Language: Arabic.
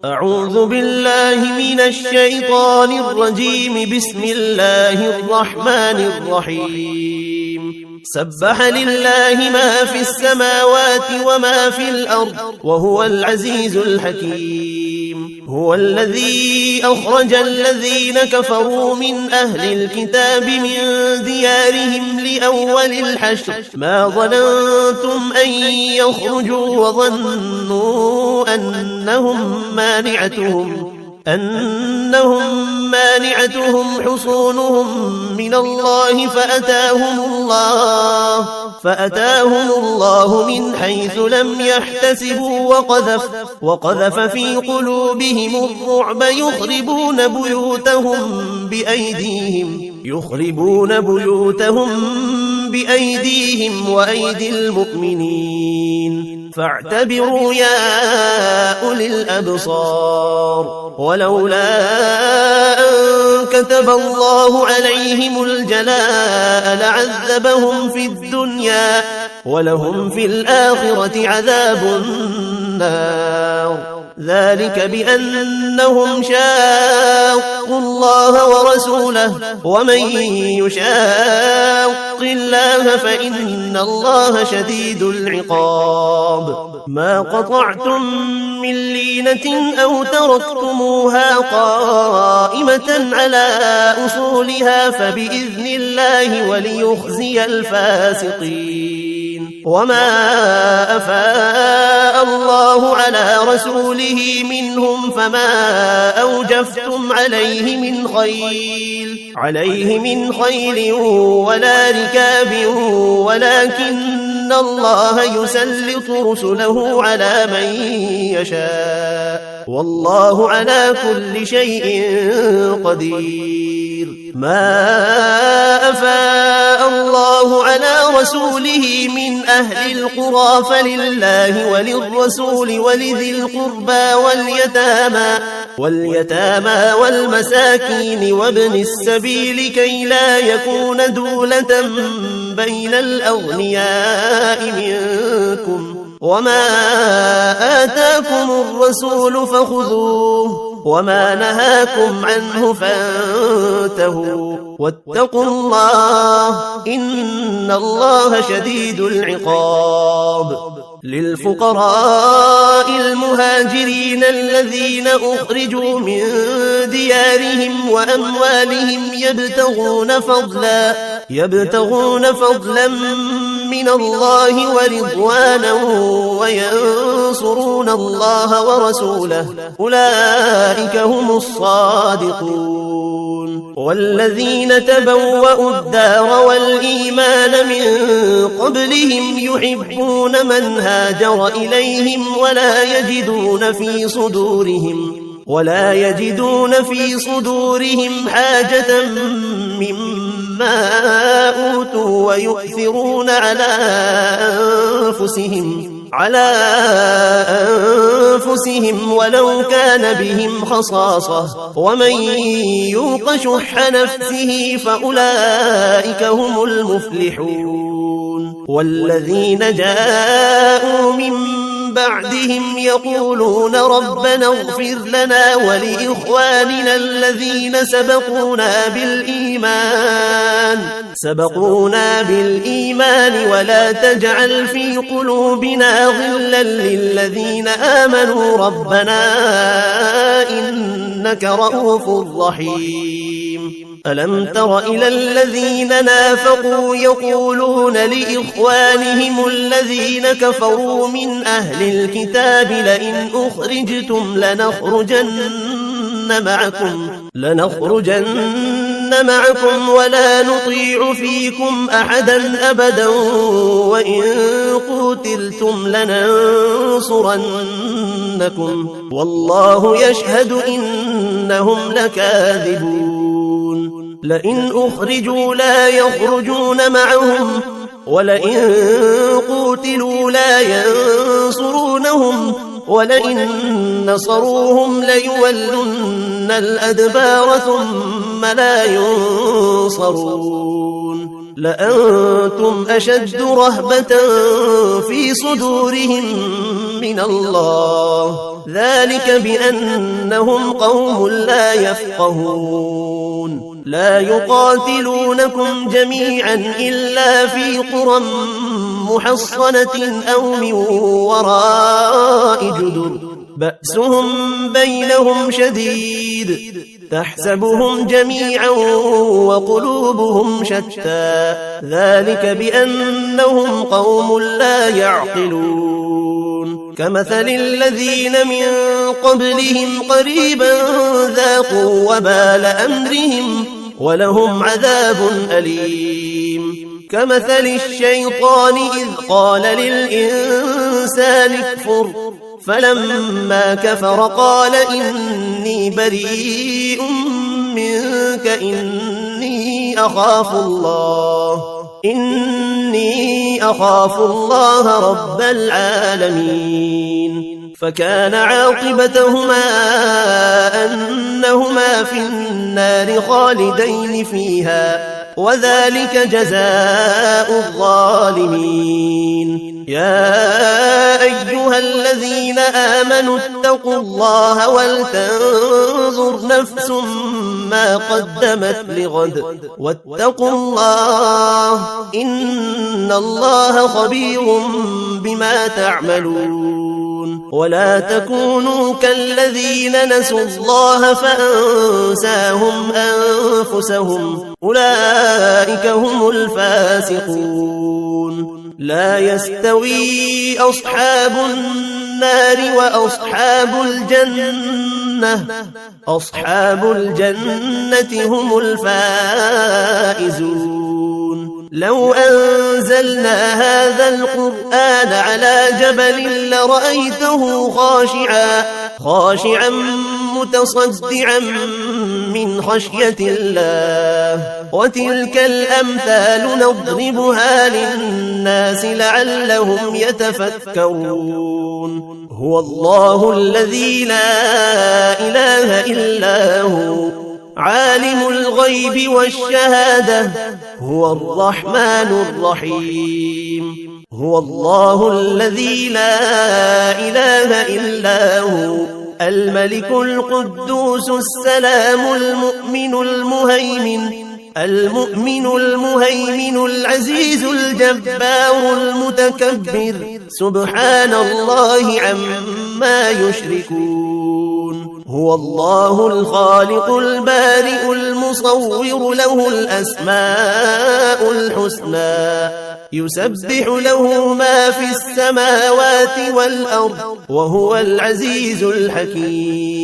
أعوذ بالله من الشيطان الرجيم. بسم الله الرحمن الرحيم. سبح لله ما في السماوات وما في الأرض وهو العزيز الحكيم. هو الذي أخرج الذين كفروا من أهل الكتاب من ديارهم لأول الحشر ما ظننتم أن يخرجوا وظنوا أنهم مانعتهم حصونهم من الله فأتاهم الله من حيث لم يحتسبوا وقذف في قلوبهم الرعب يخربون بيوتهم بأيديهم وأيدي المؤمنين فاعتبروا يا أولي الأبصار. ولولا أن كتب الله عليهم الجلاء لعذبهم في الدنيا ولهم في الآخرة عذاب النار. ذلك بأنهم شاقوا الله ورسوله ومن يشاق الله فإن الله شديد العقاب. ما قطعتم من لينة أو تركتموها قائمة على أصولها فبإذن الله وليخزي الفاسقين. وما أفاء الله على رسوله منهم فما أوجفتم عليه من خيل ولا ركاب ولكن الله يسلط رسله على من يشاء والله على كل شيء قدير. ما أفاء الله على رسوله من أهل القرى فلله وللرسول ولذي القربى واليتامى والمساكين وابن السبيل كي لا يكون دولة بين الأغنياء منكم. وما آتاكم الرسول فخذوه وما نهاكم عنه فانتهوا واتقوا الله إن الله شديد العقاب. للفقراء المهاجرين الذين أخرجوا من ديارهم وأموالهم يبتغون فضلا من الله ورضوانا وينصرون الله ورسوله أولئك هم الصادقون. والذين تبوأوا الدار والإيمان من قبلهم يحبون من هاجر إليهم ولا يجدون في صدورهم حاجة مما أوتوا ويؤثرون على أنفسهم ولو كان بهم خصاصة ومن يوق شح نفسه فأولئك هم المفلحون. والذين جاءوا من بعدهم يقولون ربنا اغفر لنا ولإخواننا الذين سبقونا بالإيمان ولا تجعل في قلوبنا غلا للذين آمنوا ربنا إنك رؤوف رحيم. ألم تر إلى الذين نافقوا يقولون لإخوانهم الذين كفروا من أهل الكتاب لئن أخرجتم لنخرجن معكم ولا نطيع فيكم أحدا أبدا وإن قتلتم لننصرنكم والله يشهد إنهم لكاذبون. لئن أخرجوا لا يخرجون معهم ولئن قتلوا لا ينصرونهم ولئن نصروهم ليولن الأدبار ثم لا ينصرون. لأنتم أشد رهبة في صدورهم من الله، ذلك بأنهم قوم لا يفقهون. لا يقاتلونكم جميعا إلا في قرى محصنة أو من وراء جدر بأسهم بينهم شديد، تحسبهم جميعا وقلوبهم شتى، ذلك بأنهم قوم لا يعقلون. كمثل الذين من قبلهم قريبا ذاقوا وبال أمرهم ولهم عذاب أليم. كمثل الشيطان إذ قال للإنسان اكفر فلما كفر قال إني بريء منك إني أخاف الله رب العالمين. فكان عاقبتهما أنهما في النار خالدين فيها، وذلك جزاء الظالمين. يا أيها الذين آمنوا اتقوا الله ولتنظر نفس ما قدمت لغد واتقوا الله إن الله خبير بما تعملون. ولا تكونوا كالذين نسوا الله فأنساهم أنفسهم أولئك هم الفاسقون. لا يستوي أصحاب النار وأصحاب الجنة، أصحاب الجنة هم الفائزون. لو أنزلنا هذا القرآن على جبل لرأيته خاشعا متصدعا من خشية الله. وتلك الأمثال نضربها للناس لعلهم يتفكرون. هو الله الذي لا إله إلا هو عالم الغيب والشهادة هو الرحمن الرحيم. هو الله الذي لا إله إلا هو الملك القدوس السلام المؤمن المهيمن العزيز الجبار المتكبر سبحان الله عما يشركون. هو الله الخالق البارئ المصور له الأسماء الحسنى يسبح له ما في السماوات والأرض وهو العزيز الحكيم.